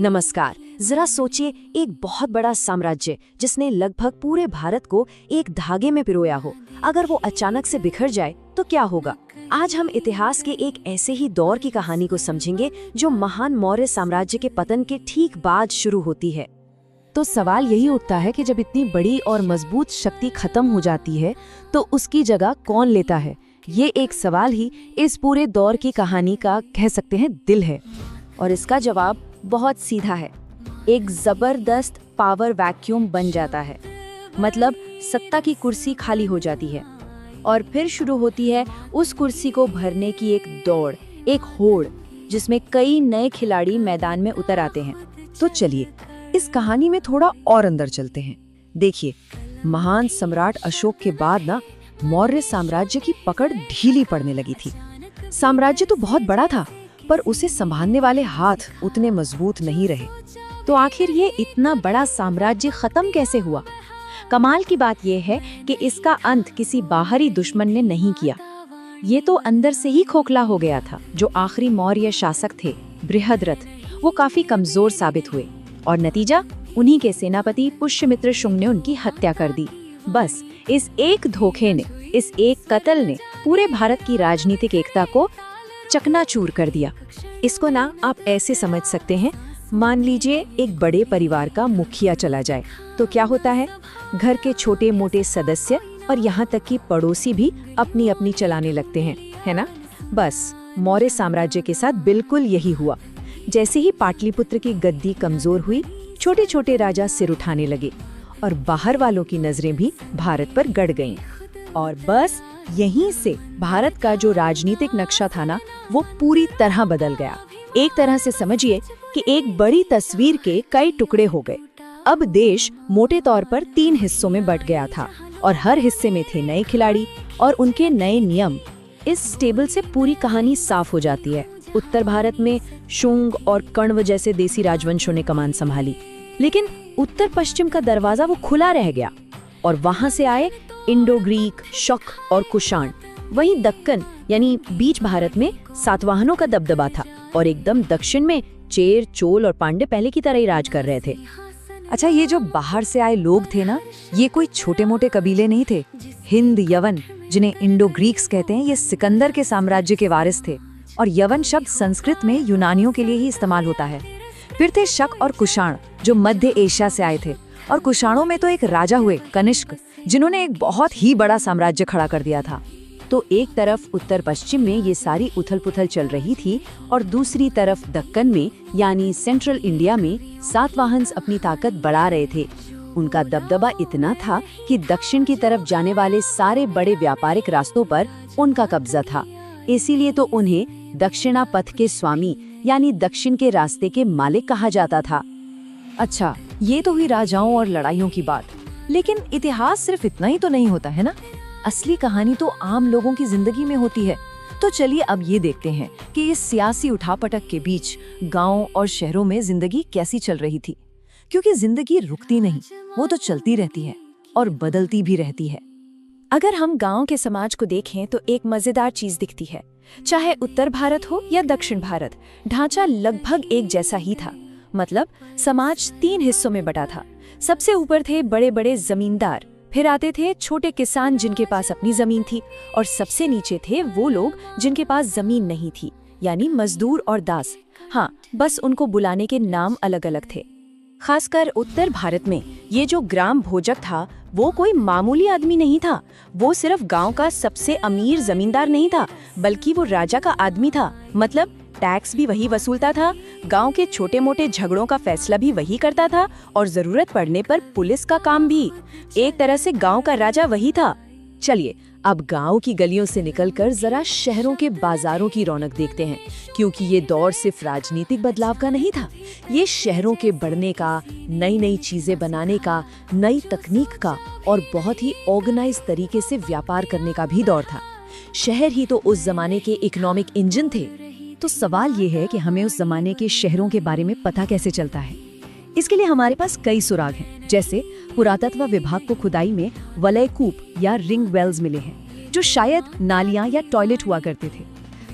नमस्कार। जरा सोचिए, एक बहुत बड़ा साम्राज्य जिसने लगभग पूरे भारत को एक धागे में पिरोया हो, अगर वो अचानक से बिखर जाए तो क्या होगा। आज हम इतिहास के एक ऐसे ही दौर की कहानी को समझेंगे जो महान मौर्य साम्राज्य के पतन के ठीक बाद शुरू होती है। तो सवाल यही उठता है कि जब इतनी बड़ी और मजबूत शक्ति खत्म हो जाती है तो उसकी जगह कौन लेता है। ये एक सवाल ही इस पूरे दौर की कहानी का कह सकते हैं दिल है। और इसका जवाब बहुत सीधा है। एक जबरदस्त पावर वैक्यूम बन जाता है, मतलब सत्ता की कुर्सी खाली हो जाती है और फिर शुरू होती है उस कुर्सी को भरने की एक दौड़, एक होड़, जिसमें कई नए खिलाड़ी मैदान में उतर आते हैं। तो चलिए इस कहानी में थोड़ा और अंदर चलते हैं। देखिए, महान सम्राट अशोक के बाद ना मौर्य साम्राज्य की पकड़ ढीली पड़ने लगी थी। साम्राज्य तो बहुत बड़ा था, पर उसे संभालने वाले हाथ उतने मजबूत नहीं रहे। तो आखिर ये इतना बड़ा साम्राज्य खत्म कैसे हुआ? कमाल की बात यह है कि इसका अंत किसी बाहरी दुश्मन ने नहीं किया। ये तो अंदर से ही खोखला हो गया था। जो आखिरी मौर्य शासक थे, बृहद्रथ, वो काफी कमजोर साबित हुए और नतीजा, उन्हीं के सेनापति पुष्यमित्र शुंग ने उनकी हत्या कर दी। बस इस एक धोखे ने, इस एक कत्ल ने पूरे भारत की राजनीतिक एकता को चकनाचूर कर दिया। इसको ना आप ऐसे समझ सकते हैं, मान लीजिए एक बड़े परिवार का मुखिया चला जाए तो क्या होता है, घर के छोटे मोटे सदस्य और यहाँ तक कि पड़ोसी भी अपनी अपनी चलाने लगते हैं, है ना। बस मौर्य साम्राज्य के साथ बिल्कुल यही हुआ। जैसे ही पाटलिपुत्र की गद्दी कमजोर हुई, छोटे छोटे राजा सिर उठाने लगे और बाहर वालों की नजरें भी भारत पर गड़ गईं। और बस यहीं से भारत का जो राजनीतिक नक्शा था ना, वो पूरी तरह बदल गया। एक तरह से समझिए कि एक बड़ी तस्वीर के कई टुकड़े हो गए। अब देश मोटे तौर पर 3 हिस्सों में बंट गया था और हर हिस्से में थे नए खिलाड़ी और उनके नए नियम। इस टेबल से पूरी कहानी साफ हो जाती है। उत्तर भारत में शुंग और कण्व जैसे देसी राजवंशों ने कमान संभाली, लेकिन उत्तर पश्चिम का दरवाजा वो खुला रह गया और वहां से आए इंडो ग्रीक, शक और कुषाण। वहीं दक्कन यानी बीच भारत में सातवाहनों का दबदबा था और एकदम दक्षिण में चेर, चोल और पांड्य पहले की तरह ही राज कर रहे थे। अच्छा, ये जो बाहर से आए लोग थे ना, ये कोई छोटे मोटे कबीले नहीं थे। हिंद, यवन, जिन्हें इंडो ग्रीक्स कहते हैं, ये सिकंदर के साम्राज्य के वारिस थे और यवन शब्द संस्कृत में यूनानियों के लिए ही इस्तेमाल होता है। फिर थे शक और कुषाण, जो मध्य एशिया से आए थे, और कुषाणों में तो एक राजा हुए कनिष्क, जिन्होंने एक बहुत ही बड़ा साम्राज्य खड़ा कर दिया था। तो एक तरफ उत्तर पश्चिम में ये सारी उथल पुथल चल रही थी और दूसरी तरफ दक्कन में यानी सेंट्रल इंडिया में सातवाहन अपनी ताकत बढ़ा रहे थे। उनका दबदबा इतना था कि दक्षिण की तरफ जाने वाले सारे बड़े व्यापारिक रास्तों पर उनका कब्जा था। इसीलिए तो उन्हें दक्षिणा पथ के स्वामी यानी दक्षिण के रास्ते के मालिक कहा जाता था। अच्छा, ये तो हुई राजाओं और लड़ाइयों की बात, लेकिन इतिहास सिर्फ इतना ही तो नहीं होता है ना। असली कहानी तो आम लोगों की जिंदगी में होती है। तो चलिए अब ये देखते हैं कि इस सियासी उठापटक के बीच गांव और शहरों में जिंदगी कैसी चल रही थी। क्योंकि जिंदगी रुकती नहीं, वो तो चलती रहती है और बदलती भी रहती है। अगर हम गांव के समाज को देखें तो एक मजेदार चीज दिखती है। चाहे उत्तर भारत हो या दक्षिण भारत, ढांचा लगभग एक जैसा ही था। मतलब समाज 3 हिस्सों में बटा था। सबसे ऊपर थे बड़े बड़े जमींदार, फिर आते थे छोटे किसान जिनके पास अपनी जमीन थी, और सबसे नीचे थे वो लोग जिनके पास जमीन नहीं थी, यानी मजदूर और दास। हाँ, बस उनको बुलाने के नाम अलग अलग थे। खासकर उत्तर भारत में ये जो ग्राम भोजक था, वो कोई मामूली आदमी नहीं था। वो सिर्फ गांव का सबसे अमीर जमींदार नहीं था, बल्कि वो राजा का आदमी था। मतलब टैक्स भी वही वसूलता था, गांव के छोटे मोटे झगड़ों का फैसला भी वही करता था और जरूरत पड़ने पर पुलिस का काम भी। एक तरह से गांव का राजा वही था। चलिए अब गांव की गलियों से निकलकर जरा शहरों के बाजारों की रौनक देखते हैं, क्योंकि ये दौर सिर्फ राजनीतिक बदलाव का नहीं था। ये शहरों के बढ़ने का, नई नई चीजें बनाने का, नई तकनीक का और बहुत ही ऑर्गेनाइज तरीके से व्यापार करने का भी दौर था। शहर ही तो उस जमाने के इकोनॉमिक इंजन थे। तो सवाल ये है कि हमें उस जमाने के शहरों के बारे में पता कैसे चलता है। इसके लिए हमारे पास कई सुराग हैं। जैसे पुरातत्व विभाग को खुदाई में वलय कूप या रिंग वेल्स मिले हैं, जो शायद नालियां या टॉयलेट हुआ करते थे।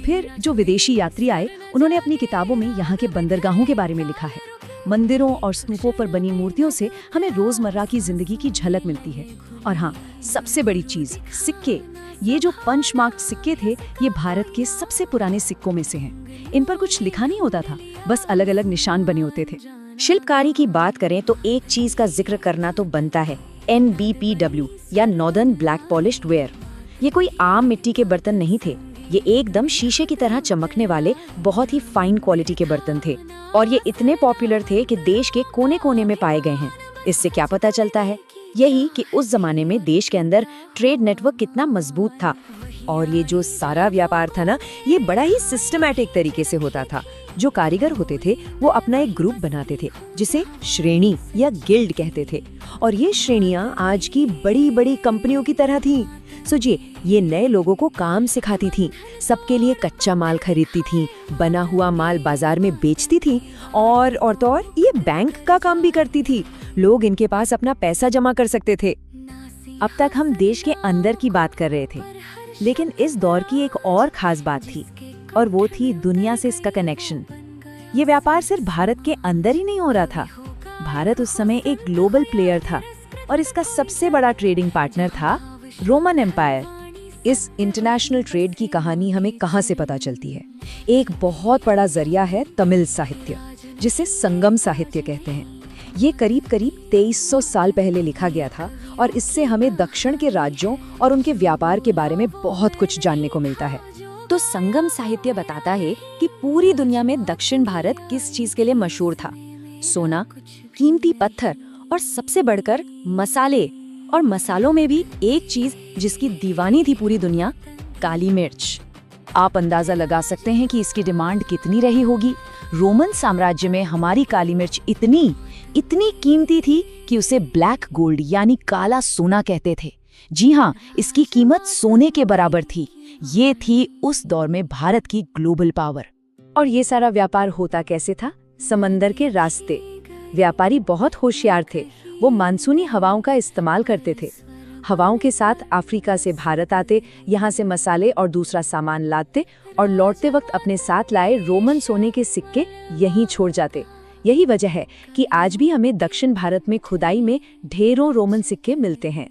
फिर जो विदेशी यात्री आए उन्होंने अपनी किताबों में यहाँ के बंदरगाहों के बारे में लिखा है। मंदिरों और स्तूपों पर बनी मूर्तियों से हमें रोजमर्रा की जिंदगी की झलक मिलती है। और हाँ, सबसे बड़ी चीज, सिक्के। ये जो पंच मार्क्ड सिक्के थे, ये भारत के सबसे पुराने सिक्कों में से हैं। इन पर कुछ लिखा नहीं होता था, बस अलग अलग निशान बने होते थे। शिल्पकारी की बात करें तो एक चीज का जिक्र करना तो बनता है, NBPW या नॉर्दर्न ब्लैक पॉलिश्ड वेयर। ये कोई आम मिट्टी के बर्तन नहीं थे, ये एकदम शीशे की तरह चमकने वाले बहुत ही फाइन क्वालिटी के बर्तन थे। और ये इतने पॉपुलर थे कि देश के कोने कोने में पाए गए हैं। इससे क्या पता चलता है? यही कि उस जमाने में देश के अंदर ट्रेड नेटवर्क कितना मजबूत था। और ये जो सारा व्यापार था ना, ये बड़ा ही सिस्टमैटिक तरीके से होता था। जो कारीगर होते थे वो अपना एक ग्रुप बनाते थे जिसे श्रेणी या गिल्ड कहते थे। और ये श्रेणियां आज की बड़ी बड़ी कंपनियों की तरह थीं। सोचिए, ये नए लोगों को काम सिखाती थीं, सबके लिए कच्चा माल खरीदती थीं, बना हुआ माल बाजार में बेचती थीं, और तो और ये बैंक का काम भी करती थी। लोग इनके पास अपना पैसा जमा कर सकते थे। अब तक हम देश के अंदर की बात कर रहे थे, लेकिन इस दौर की एक और खास बात थी, और वो थी दुनिया से इसका कनेक्शन। ये व्यापार सिर्फ भारत के अंदर ही नहीं हो रहा था। भारत उस समय एक ग्लोबल प्लेयर था और इसका सबसे बड़ा ट्रेडिंग पार्टनर था रोमन एम्पायर। इस इंटरनेशनल ट्रेड की कहानी हमें कहाँ से पता चलती है? एक बहुत बड़ा जरिया है तमिल साहित्य, जिसे संगम साहित्य कहते हैं। ये करीब 2300 साल पहले लिखा गया था और इससे हमें दक्षिण के राज्यों और उनके व्यापार के बारे में बहुत कुछ जानने को मिलता है। तो संगम साहित्य बताता है कि पूरी दुनिया में दक्षिण भारत किस चीज के लिए मशहूर था। सोना, कीमती पत्थर और सबसे बढ़कर मसाले। और मसालों में भी एक चीज जिसकी दीवानी थी पूरी दुनिया, काली मिर्च। आप अंदाजा लगा सकते हैं कि इसकी डिमांड कितनी रही होगी। रोमन साम्राज्य में हमारी काली मिर्च इतनी कीमती थी कि उसे ब्लैक गोल्ड यानी काला सोना कहते थे। जी हाँ, इसकी कीमत सोने के बराबर थी। ये थी उस दौर में भारत की ग्लोबल पावर। और ये सारा व्यापार होता कैसे था? समंदर के रास्ते। व्यापारी बहुत होशियार थे। वो मानसूनी हवाओं का इस्तेमाल करते थे। हवाओं के साथ अफ्रीका से भारत आते, यहाँ से मसाले और दूसरा सामान लाते और लौटते वक्त अपने साथ लाए रोमन सोने के सिक्के यहीं छोड़ जाते। यही वजह है कि आज भी हमें दक्षिण भारत में खुदाई में ढेरों रोमन सिक्के मिलते हैं।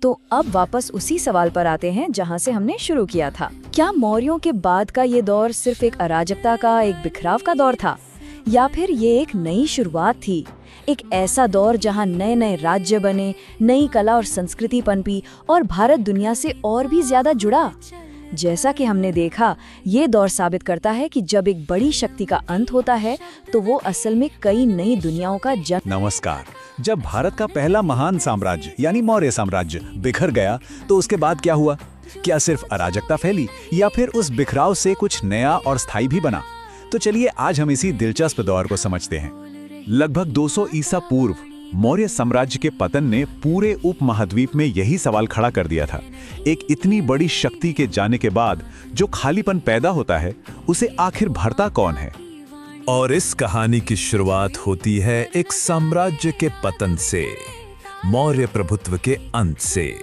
तो अब वापस उसी सवाल पर आते हैं जहां से हमने शुरू किया था। क्या मौर्यों के बाद का ये दौर सिर्फ एक अराजकता का, एक बिखराव का दौर था, या फिर ये एक नई शुरुआत थी? एक ऐसा दौर जहां नए नए राज्य बने, नई कला और संस्कृति पनपी और भारत दुनिया से और भी ज्यादा जुड़ा। जैसा कि हमने देखा, ये दौर साबित करता है कि जब एक बड़ी शक्ति का अंत होता है तो वो असल में कई नई दुनियाओं का जन्म। नमस्कार। जब भारत का पहला महान साम्राज्य यानी मौर्य साम्राज्य बिखर गया तो उसके बाद क्या हुआ? क्या सिर्फ अराजकता फैली या फिर उस बिखराव से कुछ नया और स्थायी भी बना? तो चलिए आज हम इसी दिलचस्प दौर को समझते हैं। लगभग 200 ईसा पूर्व मौर्य साम्राज्य के पतन ने पूरे उपमहाद्वीप में यही सवाल खड़ा कर दिया था। एक इतनी बड़ी शक्ति के जाने के बाद जो खालीपन पैदा होता है, उसे आखिर भरता कौन है? और इस कहानी की शुरुआत होती है एक साम्राज्य के पतन से, मौर्य प्रभुत्व के अंत से।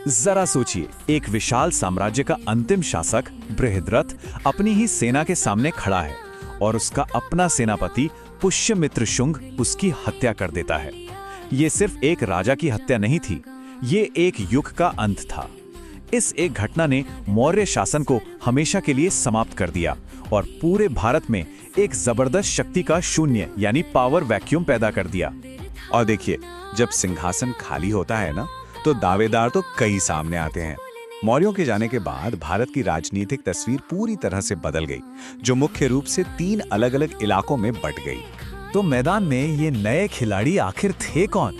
जरा सोचिए, एक विशाल साम्राज्य का अंतिम शासक बृहद्रथ अपनी ही सेना के सामने खड़ा है और उसका अपना सेनापति पुष्यमित्र शुंग उसकी हत्या कर देता है। ये सिर्फ एक राजा की हत्या नहीं थी, ये एक युग का अंत था। इस एक घटना ने मौर्य शासन को हमेशा के लिए समाप्त कर दिया और पूरे भारत में एक जबरदस्त शक्ति का शून्य यानी पावर वैक्यूम पैदा कर दिया। और देखिए, जब सिंहासन खाली होता है ना, तो दावेदार तो कई सामने आते हैं। मौर्यों के जाने के बाद भारत की राजनीतिक तस्वीर पूरी तरह से बदल गई, जो मुख्य रूप से 3 अलग-अलग इलाकों में बंट गई। तो मैदान में ये नए खिलाड़ी आखिर थे कौन?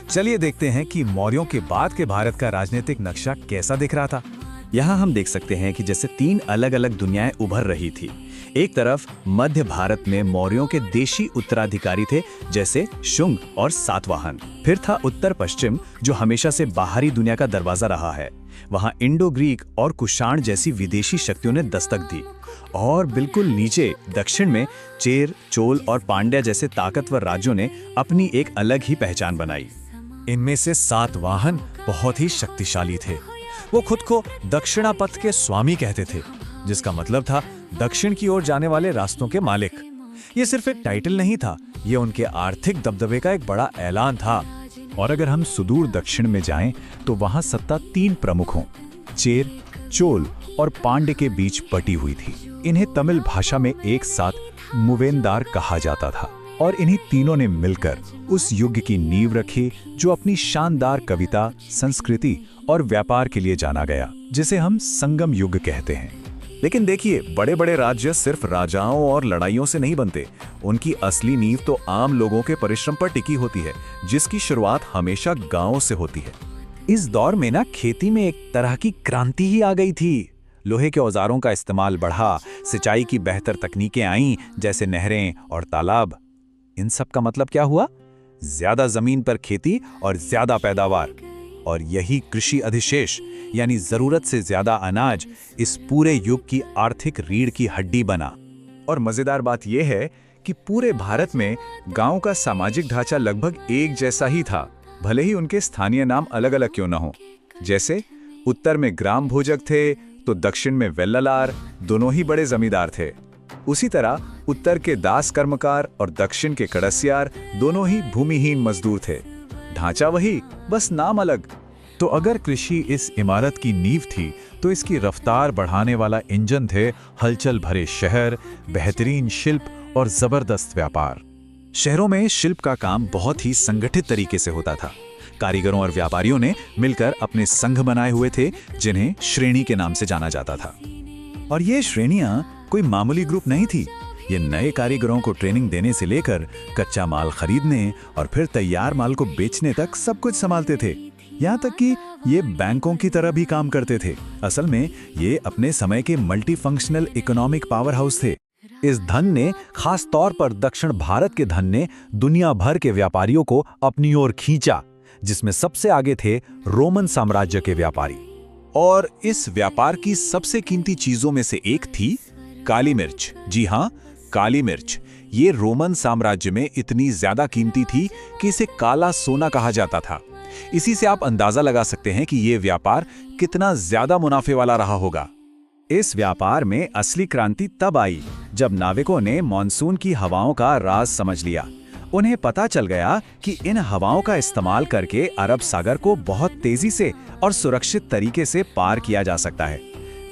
चलिए देखते हैं कि मौर्यों के बाद के भारत का राजनीतिक नक्शा कैसा दिख रहा था। यहाँ हम देख सकते हैं कि जैसे 3 अलग-अलग दुनियाएं उभर रही थी। एक तरफ मध्य भारत में मौर्यों के देशी उत्तराधिकारी थे, जैसे शुंग और सातवाहन। फिर था उत्तर पश्चिम, जो हमेशा से बाहरी दुनिया का दरवाजा रहा है। वहां इंडो ग्रीक और कुषाण जैसी विदेशी शक्तियों ने दस्तक दी। और बिल्कुल नीचे दक्षिण में चेर, चोल और पांड्या जैसे ताकतवर राज्यों ने अपनी एक अलग ही पहचान बनाई। इनमें से सातवाहन बहुत ही शक्तिशाली थे। वो खुद को दक्षिणापथ के स्वामी कहते थे। जिसका मतलब था दक्षिण की ओर जाने वाले रास्तों के मालिक। ये सिर्फ एक टाइटल नहीं था, ये उनके आर्थिक दबदबे का एक बड़ा ऐलान था। और अगर हम सुदूर दक्षिण में जाएं तो वहां सत्ता 3 प्रमुखों चेर, चोल और पांड्य के बीच बटी हुई थी। इन्हें तमिल भाषा में एक साथ मुवेंदार कहा जाता था और इन्हीं तीनों ने मिलकर उस युग की नींव रखी जो अपनी शानदार कविता, संस्कृति और व्यापार के लिए जाना गया, जिसे हम संगम युग कहते हैं। लेकिन देखिए, बड़े बड़े राज्य सिर्फ राजाओं और लड़ाइयों से नहीं बनते। उनकी असली नींव तो आम लोगों के परिश्रम पर टिकी होती है, जिसकी शुरुआत हमेशा गांवों से होती है। इस दौर में ना खेती में एक तरह की क्रांति ही आ गई थी। लोहे के औजारों का इस्तेमाल बढ़ा, सिंचाई की बेहतर तकनीकें आईं, जैसे नहरें और तालाब। इन सब का मतलब क्या हुआ? ज्यादा जमीन पर खेती और ज्यादा पैदावार। और यही कृषि अधिशेष यानी जरूरत से ज्यादा अनाज इस पूरे युग की आर्थिक रीढ़ की हड्डी बना। और मजेदार बात यह है कि पूरे भारत में गांव का सामाजिक ढांचा लगभग एक जैसा ही था, भले ही उनके स्थानीय नाम अलग अलग क्यों न हो। जैसे उत्तर में ग्राम भोजक थे तो दक्षिण में वेल्लालार, दोनों ही बड़े जमींदार थे। उसी तरह उत्तर के दास कर्मकार और दक्षिण के कड़सियार दोनों ही भूमिहीन मजदूर थे। ढांचा वही, बस नाम अलग। तो अगर कृषि इस इमारत की नींव थी तो इसकी रफ्तार बढ़ाने वाला इंजन थे हलचल भरे शहर, बेहतरीन शिल्प और जबरदस्त व्यापार। शहरों में शिल्प का काम बहुत ही संगठित तरीके से होता था। कारीगरों और व्यापारियों ने मिलकर अपने संघ बनाए हुए थे, जिन्हें श्रेणी के नाम से जाना जाता था। और ये श्रेणियां कोई मामूली ग्रुप नहीं थी। ये नए कारीगरों को ट्रेनिंग देने से लेकर कच्चा माल खरीदने और फिर तैयार माल को बेचने तक सब कुछ संभालते थे। यहाँ तक कि ये बैंकों की तरह भी काम करते थे। असल में ये अपने समय के multi functional economic power house थे। इस धन ने, खास तौर पर दक्षिण भारत के धन ने, दुनिया भर के व्यापारियों को अपनी ओर खींचा, जिसमें सबसे आगे थे रोमन साम्राज्य के व्यापारी। और इस व्यापार की सबसे कीमती चीजों में से एक थी काली मिर्च। जी हाँ, काली मिर्च। ये रोमन साम्राज्य में इतनी ज्यादा कीमती थी कि इसे काला सोना कहा जाता था। इसी से आप अंदाजा लगा सकते हैं कि यह व्यापार कितना ज्यादा मुनाफे वाला रहा होगा। इस व्यापार में असली क्रांति तब आई जब नाविकों ने मॉनसून की हवाओं का राज समझ लिया। उन्हें पता चल गया कि इन हवाओं का इस्तेमाल करके अरब सागर को बहुत तेजी से और सुरक्षित तरीके से पार किया जा सकता है।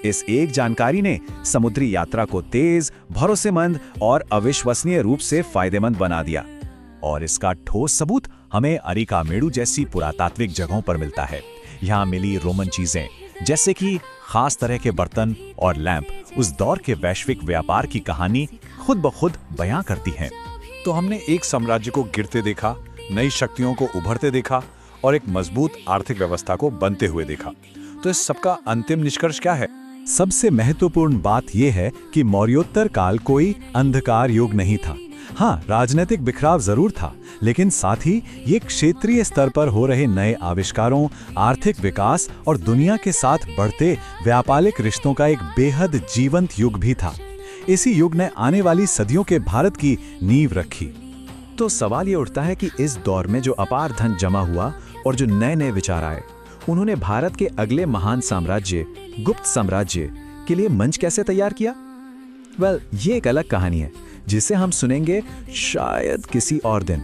इस एक जानकारी ने समुद्री यात्रा को तेज, भरोसेमंद और अविश्वसनीय रूप से फायदेमंद बना दिया। और इसका ठोस सबूत हमें अरिकामेडु जैसी पुरातात्विक जगहों पर मिलता है। यहाँ मिली रोमन चीजें, जैसे कि खास तरह के बर्तन और लैंप, उस दौर के वैश्विक व्यापार की कहानी खुद ब खुद बयां करती हैं। तो हमने एक साम्राज्य को गिरते देखा, नई शक्तियों को उभरते देखा और एक मजबूत आर्थिक व्यवस्था को बनते हुए देखा। तो इस सबका अंतिम निष्कर्ष क्या है? सबसे महत्वपूर्ण बात यह है कि मौर्योत्तर काल कोई अंधकार युग नहीं था। हाँ, राजनीतिक बिखराव जरूर था, लेकिन साथ ही ये क्षेत्रीय स्तर पर हो रहे नए आविष्कारों, आर्थिक विकास और दुनिया के साथ बढ़ते व्यापारिक रिश्तों का एक बेहद जीवंत युग भी था। इसी युग ने आने वाली सदियों के भारत की नींव रखी। तो सवाल ये उठता है कि इस दौर में जो अपार धन जमा हुआ और जो नए नए विचार आए, उन्होंने भारत के अगले महान साम्राज्य, गुप्त साम्राज्य के लिए मंच कैसे तैयार किया? ये एक अलग कहानी है जिसे हम सुनेंगे शायद किसी और दिन।